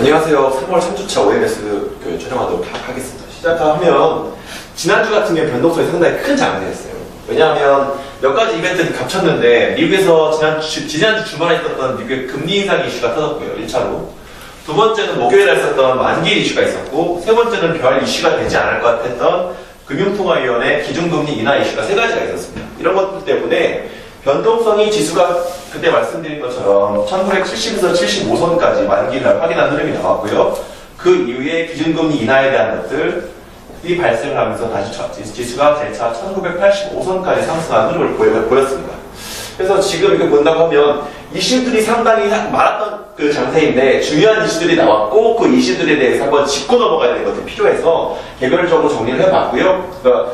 안녕하세요. 3월 3주차 OMS 촬영하도록 하겠습니다. 시작하면 지난주 같은 경우 변동성이 상당히 큰 장세였어요. 왜냐하면 몇 가지 이벤트들이 겹쳤는데 미국에서 지난주 주말에 있었던 미국의 금리 인상 이슈가 터졌고요. 1차로. 두 번째는 목요일에 있었던 만기일 이슈가 있었고, 세 번째는 별 이슈가 되지 않을 것 같았던 금융통화위원회 기준금리 인하 이슈가 세 가지가 있었습니다. 이런 것들 때문에 변동성이 지수가 그때 말씀드린 것처럼 1970에서 75선까지 만기를 확인한 흐름이 나왔고요. 그 이후에 기준금리 인하에 대한 것들이 발생을 하면서 다시 지수가 재차 1985선까지 상승한 흐름을 보였습니다. 그래서 지금 이렇게 본다고 하면 이슈들이 상당히 많았던 그 장세인데 중요한 이슈들이 나왔고 그 이슈들에 대해서 한번 짚고 넘어가야 되는 것들이 필요해서 개별적으로 정리를 해봤고요. 그러니까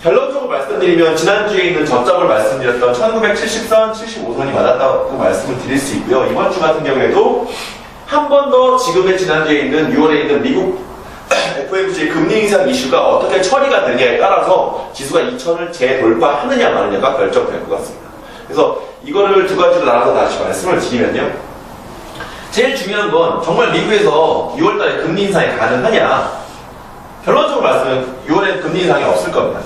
결론적으로 말씀드리면 지난주에 있는 저점을 말씀드렸던 1970선, 75선이 맞았다고 말씀을 드릴 수 있고요. 이번 주 같은 경우에도 한 번 더 지금의 지난주에 있는 6월에 있는 미국 FOMC의 금리 인상 이슈가 어떻게 처리가 되느냐에 따라서 지수가 2000을 재돌파하느냐 마느냐가 결정될 것 같습니다. 그래서 이거를 두 가지로 나눠서 다시 말씀을 드리면요. 제일 중요한 건 정말 미국에서 6월달에 금리 인상이 가능하냐. 결론적으로 말씀은 6월에 금리 인상이 없을 겁니다.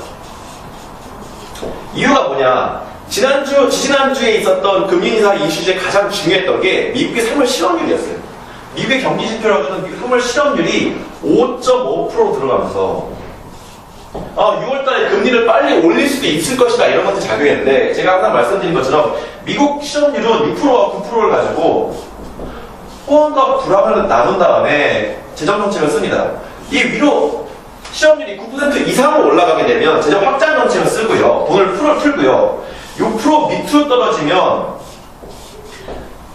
이유가 뭐냐? 지지난주에 있었던 금리 인상 이슈 중에 가장 중요했던 게 미국의 3월 실업률이었어요. 미국의 경기 지표라고 하는 미국 3월 실업률이 5.5% 들어가면서 6월달에 금리를 빨리 올릴 수도 있을 것이다 이런 것들이 작용했는데 제가 항상 말씀드린 것처럼 미국 실업률은 6%와 9%를 가지고 호황과 불황을 나눈 다음에 재정정책을 씁니다. 이 위로 시험률이 9% 이상으로 올라가게 되면 재정 확장 정책을 쓰고요. 돈을 풀고요. 6% 밑으로 떨어지면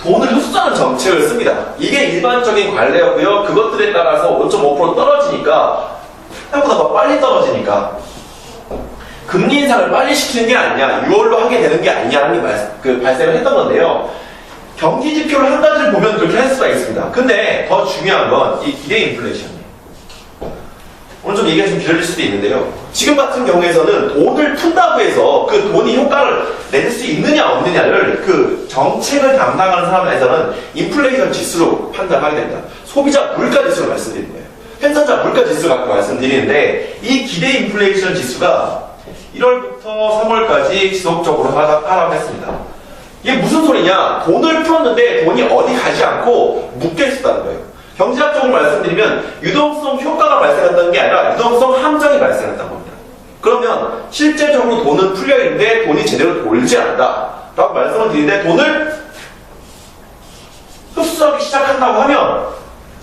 돈을 흡수하는 정책을 씁니다. 이게 일반적인 관례였고요. 그것들에 따라서 5.5% 떨어지니까 생각보다 더 빨리 떨어지니까 금리 인상을 빨리 시키는 게 아니냐, 6월로 하게 되는 게 아니냐는 발생을 했던 건데요. 경기 지표를 한 가지를 보면 그렇게 할 수가 있습니다. 근데 더 중요한 건 이 기대 인플레이션이에요. 오늘 좀 얘기가 좀 길어질 수도 있는데요. 지금 같은 경우에서는 돈을 푼다고 해서 그 돈이 효과를 낼 수 있느냐 없느냐를 그 정책을 담당하는 사람에서는 인플레이션 지수로 판단하게 됩니다. 소비자 물가 지수로 말씀드리는 거예요. 생산자 물가 지수 갖고 말씀드리는데 이 기대 인플레이션 지수가 1월부터 3월까지 지속적으로 하락했습니다. 이게 무슨 소리냐? 돈을 풀었는데 돈이 어디 가지 않고 묶여 있었다는 거예요. 경제학적으로 말씀드리면 유동성 효과가 발생했다는 게 아니라 유동성 함정이 발생했다는 겁니다. 그러면 실제적으로 돈은 풀려있는데 돈이 제대로 돌지 않는다 라고 말씀을 드리는데 돈을 흡수하기 시작한다고 하면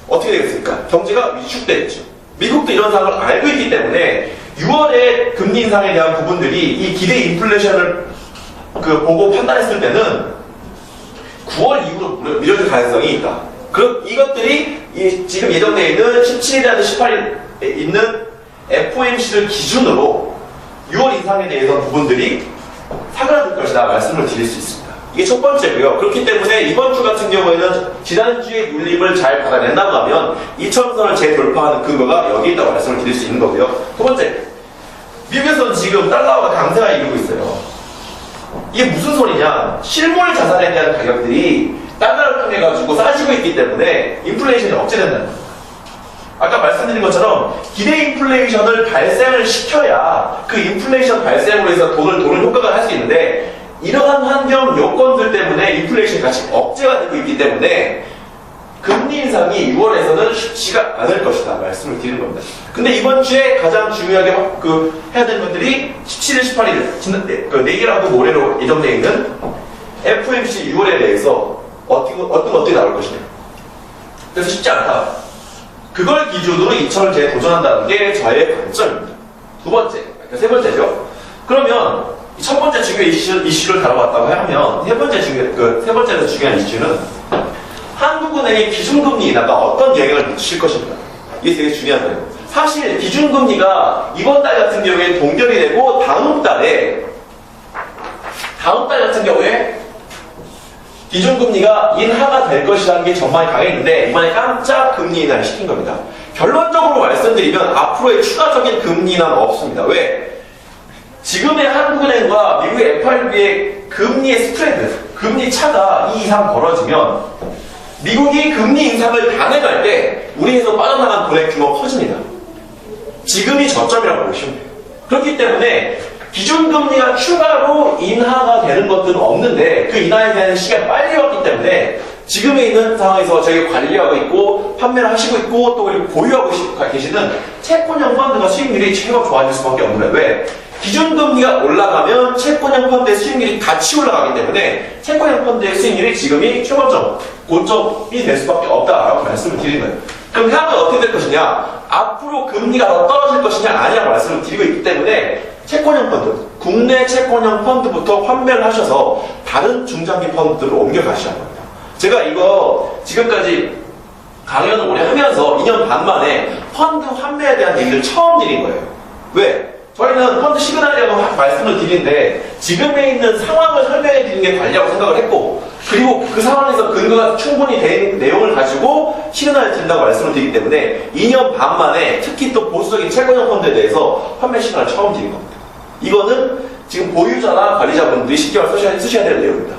어떻게 되겠습니까? 경제가 위축되겠죠. 미국도 이런 상황을 알고 있기 때문에 6월에 금리 인상에 대한 부분들이 이 기대 인플레이션을 보고 판단했을 때는 9월 이후로 미뤄질 가능성이 있다. 그럼 이것들이 지금 예정되어 있는 17일이나 18일에 있는 FOMC를 기준으로 6월 인상에 대해서 부분들이 사그라들 것이다 말씀을 드릴 수 있습니다. 이게 첫 번째고요. 그렇기 때문에 이번 주 같은 경우에는 지난주의 눌림을 잘 받아낸다고 하면 2000선을 재돌파하는 근거가 여기 있다고 말씀을 드릴 수 있는 거고요. 두 번째, 미국에서는 지금 달러가 강세가 이루고 있어요. 이게 무슨 소리냐? 실물 자산에 대한 가격들이 달러를 통해 가지고 싸지고 있기 때문에 인플레이션이 억제된다는 거예요. 아까 말씀드린 것처럼 기대 인플레이션을 발생을 시켜야 그 인플레이션 발생으로 해서 돈을 효과가 할 수 있는데 이러한 환경 요건들 때문에 인플레이션이 같이 억제가 되고 있기 때문에 금리 인상이 6월에서는 쉽지가 않을 것이다 말씀을 드리는 겁니다. 근데 이번 주에 가장 중요하게 해야 되는 것들이 17일, 18일 내일하고 모레로 예정되어 있는 FOMC 6월에 대해서 어떤 것들이 나올 것이냐. 그래서 쉽지 않다. 그걸 기준으로 2000을 재도전한다는 게 저의 관점입니다. 두 번째, 세 번째죠. 그러면 첫 번째 중요한 이슈를 다뤄봤다고 하면 세 번째에서 중요한 이슈는 한국은행의 기준금리 인하가 어떤 영향을 미칠 것입니다. 이게 되게 중요한 거예요. 사실 기준금리가 이번 달 같은 경우에 동결이 되고 다음 달 같은 경우에 기준금리가 인하가 될 것이라는 게 전망이 강했는데 이번에 깜짝 금리 인하를 시킨 겁니다. 결론적으로 말씀드리면 앞으로의 추가적인 금리 인하는 없습니다. 왜? 지금의 한국은행과 미국의 FRB의 금리의 스프레드, 금리 차가 2 이상 벌어지면 미국이 금리 인상을 단행할 때 우리에서 빠져나간 돈의 규모가 커집니다. 지금이 저점이라고 보시면 돼요. 그렇기 때문에 기준금리가 추가로 인하가 되는 것들은 없는데 그 인하에 대한 시간이 빨리 왔기 때문에 지금에 있는 상황에서 저희가 관리하고 있고 판매를 하시고 있고 또 그리고 보유하고 계시는 채권형 펀드가 수익률이 최고 좋아질 수밖에 없는 거예요. 왜? 기준금리가 올라가면 채권형 펀드의 수익률이 같이 올라가기 때문에 채권형 펀드의 수익률이 지금이 최고점, 고점이 될 수밖에 없다라고 말씀을 드리는 거예요. 그럼 향후 어떻게 될 것이냐? 앞으로 금리가 더 떨어질 것이냐 아니냐고 말씀을 드리고 있기 때문에 채권형 펀드, 국내 채권형 펀드부터 환매를 하셔서 다른 중장기 펀드로 옮겨가시라고 합니다. 제가 이거 지금까지 강연을 오래 하면서 2년 반 만에 펀드 환매에 대한 얘기를 처음 드린 거예요. 왜? 저희는 펀드 시그널이라고 말씀을 드리는데 지금에 있는 상황을 설명해 드리는 게 관리라고 생각을 했고 그리고 그 상황에서 근거가 충분히 된 내용을 가지고 시그널을 드린다고 말씀을 드리기 때문에 2년 반 만에 특히 또 보수적인 채권형 펀드에 대해서 판매 시그널을 처음 드린 겁니다. 이거는 지금 보유자나 관리자분들이 신경을 쓰셔야 될 내용입니다.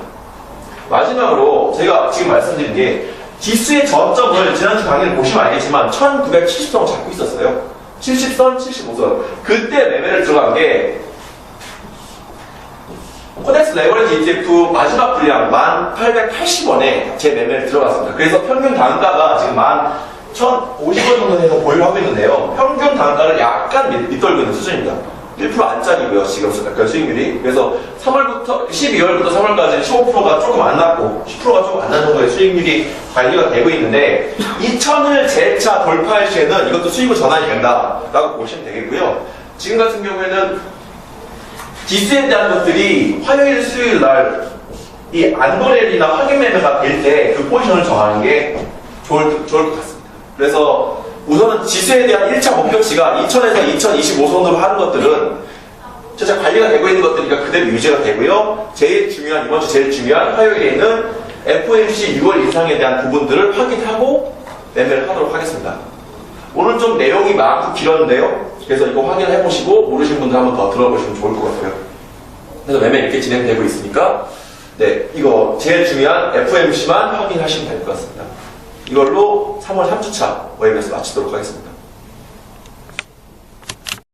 마지막으로 제가 지금 말씀드린 게 지수의 저점을 지난주 강의를 보시면 알겠지만 1970선 잡고 있었어요. 70선, 75선. 그때 매매를 들어간 게 코덱스 레버리지 ETF 마지막 분량 1,880원에 제 매매를 들어갔습니다. 그래서 평균 단가가 지금 11,050원 정도 돼서 보유를 하고 있는데요. 평균 단가를 약간 밑돌고 있는 수준입니다. 1% 안짝이고요, 지금 수익률이. 그래서 12월부터 3월까지 15%가 조금 안 났고, 10%가 조금 안 난 정도의 수익률이 관리가 되고 있는데, 2,000을 재차 돌파할 시에는 이것도 수익으로 전환이 된다라고 보시면 되겠고요. 지금 같은 경우에는 지수에 대한 것들이 화요일, 수요일 날 이 안도렐이나 확인 매매가 될 때 그 포지션을 정하는 게 좋을 것 같습니다. 그래서 우선은 지수에 대한 1차 목표치가 2000에서 2025선으로 하는 것들은 진짜 관리가 되고 있는 것들이니까 그대로 유지가 되고요. 이번 주 제일 중요한 화요일에는 FOMC 6월 인상에 대한 부분들을 확인하고 매매를 하도록 하겠습니다. 오늘 좀 내용이 많고 길었는데요. 그래서 이거 확인을 해보시고 모르신 분들 한번 더 들어보시면 좋을 것 같아요. 그래서 매매 이렇게 진행되고 있으니까 네, 이거 제일 중요한 FOMC만 확인하시면 될 것 같습니다. 이걸로 3월 3주차 웨이브에서 마치도록 하겠습니다.